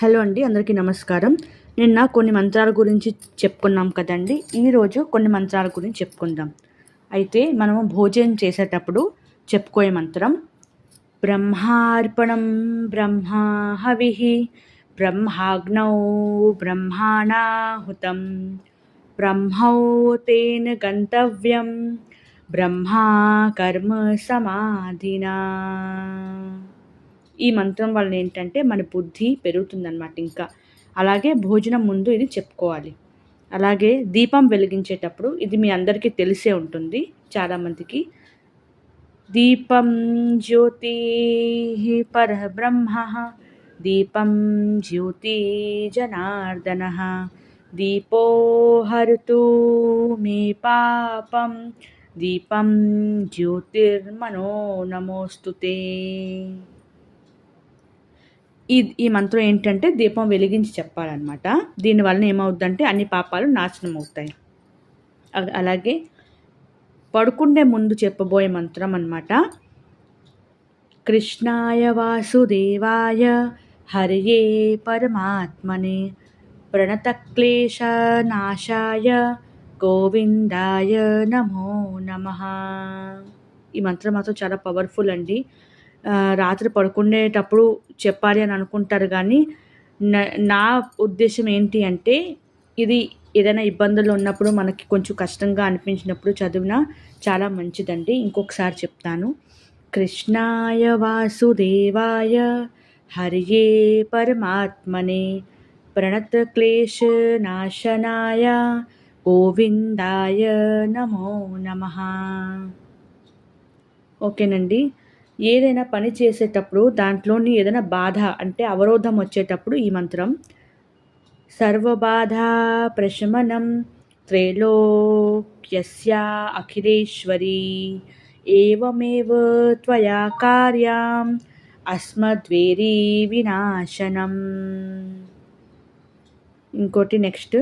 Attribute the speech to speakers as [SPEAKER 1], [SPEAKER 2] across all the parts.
[SPEAKER 1] Hello అండి, అందరికీ నమస్కారం. నిన్న కొన్ని మంత్రాల గురించి చెప్పుకున్నాం కదండి. ఈరోజు కొన్ని మంత్రాల గురించి చెప్పుకుందాం. అయితే మనము భోజనం చేసేటప్పుడు చెప్పుకోయే మంత్రం బ్రహ్మార్పణం బ్రహ్మా హవిః బ్రహ్మాగ్నౌ బ్రహ్మాణాహుతం బ్రహ్మౌ తేన గంతవ్యం బ్రహ్మా కర్మ సమాధినా. ఈ మంత్రం వల్ల ఏంటంటే మన బుద్ధి పెరుగుతుందన్నమాట. ఇంకా అలాగే భోజనం ముందు ఇది చెప్పుకోవాలి. అలాగే దీపం వెలిగించేటప్పుడు ఇది మీ అందరికీ తెలిసే ఉంటుంది చాలామందికి. దీపం జ్యోతి పరబ్రహ్మ దీపం జ్యోతి జనార్దన దీపో హరతు మే పాపం దీపం జ్యోతిర్మనో నమోస్తుతే. ఈ మంత్రం ఏంటంటే దీపం వెలిగించి చెప్పాలన్నమాట. దీనివల్ల ఏమవుద్దంటే అన్ని పాపాలు నాశనం అవుతాయి. అలాగే పడుకుండే ముందు చెప్పబోయే మంత్రం అన్నమాట. కృష్ణాయ వాసుదేవాయ హరియే పరమాత్మనే ప్రణతక్లేశ నాశాయ గోవిందాయ నమో నమః. ఈ మంత్రం మాత్రం చాలా పవర్ఫుల్ అండి. రాత్రి పడుకునేటప్పుడు చెప్పాలి అని అనుకుంటారు, కానీ నా ఉద్దేశం ఏంటి అంటే ఇది ఏదైనా ఇబ్బందులు ఉన్నప్పుడు మనకి కొంచెం కష్టంగా అనిపించినప్పుడు చదివినా చాలా మంచిదండి. ఇంకొకసారి చెప్తాను. కృష్ణాయ వాసుదేవాయ హరియే పరమాత్మనే ప్రణత క్లేశ నాశనాయ గోవిందాయ నమో నమః. ఓకేనండి. ఏదైనా పని చేసేటప్పుడు దాంట్లోని ఏదైనా బాధ అంటే అవరోధం వచ్చేటప్పుడు ఈ మంత్రం సర్వబాధ ప్రశమనం త్రైలోక్యస్య అఖిలేశ్వరి ఏవమేవ త్వయా కార్యం అస్మద్వేరీ వినాశనం. ఇంకోటి నెక్స్ట్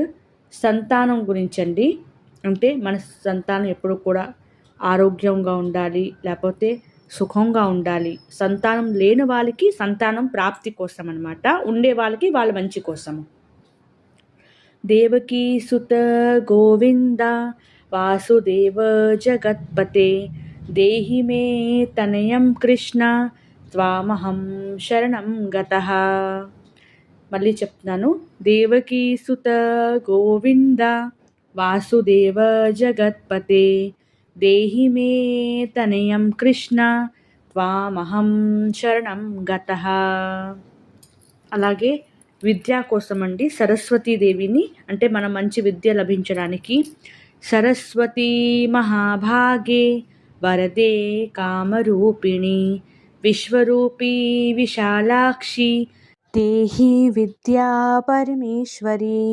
[SPEAKER 1] సంతానం గురించండి. అంటే మన సంతానం ఎప్పుడు కూడా ఆరోగ్యంగా ఉండాలి, లేకపోతే సుఖంగా ఉండాలి. సంతానం లేని వాళ్ళకి సంతానం ప్రాప్తి కోసం అన్నమాట, ఉండే వాళ్ళకి వాళ్ళ మంచి కోసము. దేవకీ సుత గోవింద వాసుదేవ జగత్పతే దేహి మే తనయం కృష్ణ త్వామహం శరణం గతః. మళ్ళీ చెప్తున్నాను. దేవకీ సుత గోవింద వాసుదేవ జగత్పతే దేహి మే తనయం కృష్ణ త్వామహం శరణం గతః. అలాగే విద్య కోసం అండి, సరస్వతీదేవిని అంటే మన మంచి విద్య లభించడానికి సరస్వతీ మహాభాగే వరదే కామరూపిణి విశ్వరూపీ విశాలాక్షి దేహి విద్యా పరమేశ్వరి